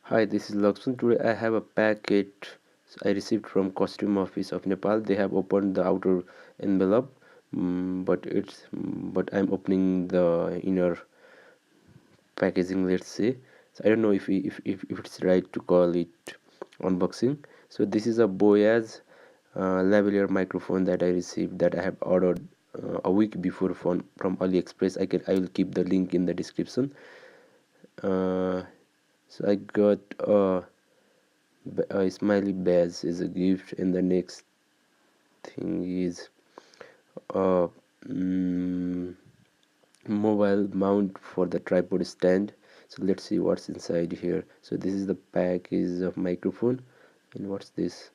Hi, this is Lakshman. Today I have a packet I received from Costume Office of Nepal. They have opened the outer envelope, but I'm opening the inner packaging. Let's say. So I don't know if it's right to call it unboxing. So this is a Boya's lavalier microphone that I received, that I have ordered a week before from AliExpress. I will keep the link in the description. Uh, so I got a smiley badge as a gift, and the next thing is a mobile mount for the tripod stand. So let's see what's inside here. So this is the package of microphone, and what's this?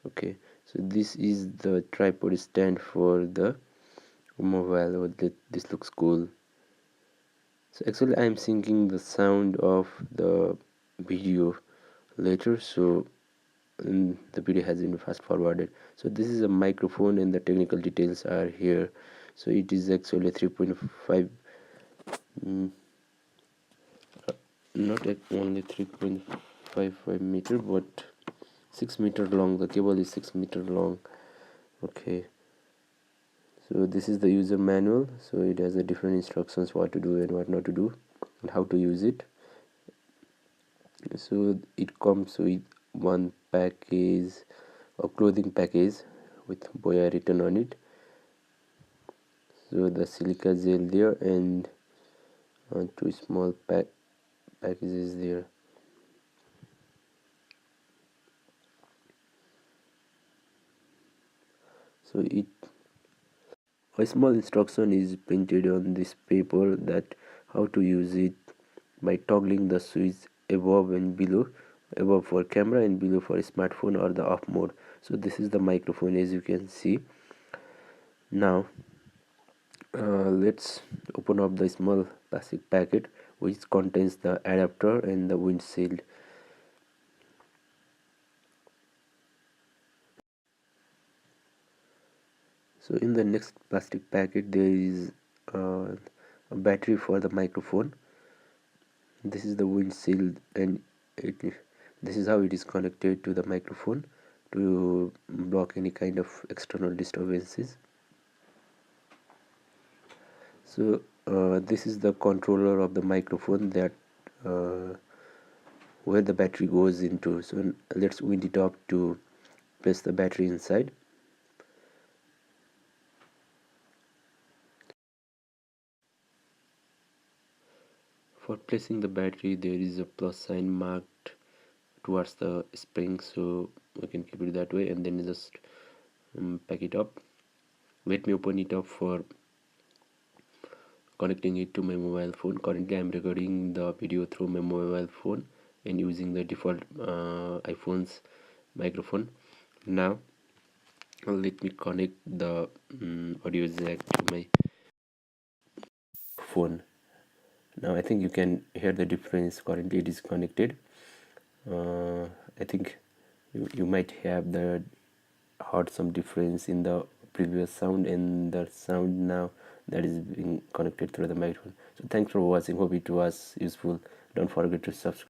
Okay, so this is the tripod stand for the mobile. This looks cool. So actually I'm syncing the sound of the video later, so the video has been fast forwarded. So this is a microphone and the technical details are here. So it is actually 3.5 not only 3.55 meter but 6 meter long. The cable is 6 meter long. Okay, so this is the user manual. So it has a different instructions, what to do and what not to do and how to use it. So it comes with one package, a clothing package with Boya written on it. So the silica gel there, and two small packages there. So a small instruction is printed on this paper, that how to use it by toggling the switch above and below, above for camera and below for smartphone or the off mode. So this is the microphone, as you can see. Now let's open up the small plastic packet which contains the adapter and the windshield. So in the next plastic packet there is a battery for the microphone. This is the windshield, and this is how it is connected to the microphone to block any kind of external disturbances. So this is the controller of the microphone, that where the battery goes into. So let's wind it up to place the battery inside. For placing the battery, there is a plus sign marked towards the spring, so we can keep it that way, and then just pack it up. Let me open it up for connecting it to my mobile phone. Currently I'm recording the video through my mobile phone and using the default iPhone's microphone. Now let me connect the audio jack to my phone. Now I think you can hear the difference. Currently it is connected. I think you might have heard some difference in the previous sound and the sound now that is being connected through the microphone. So thanks for watching. Hope it was useful. Don't forget to subscribe.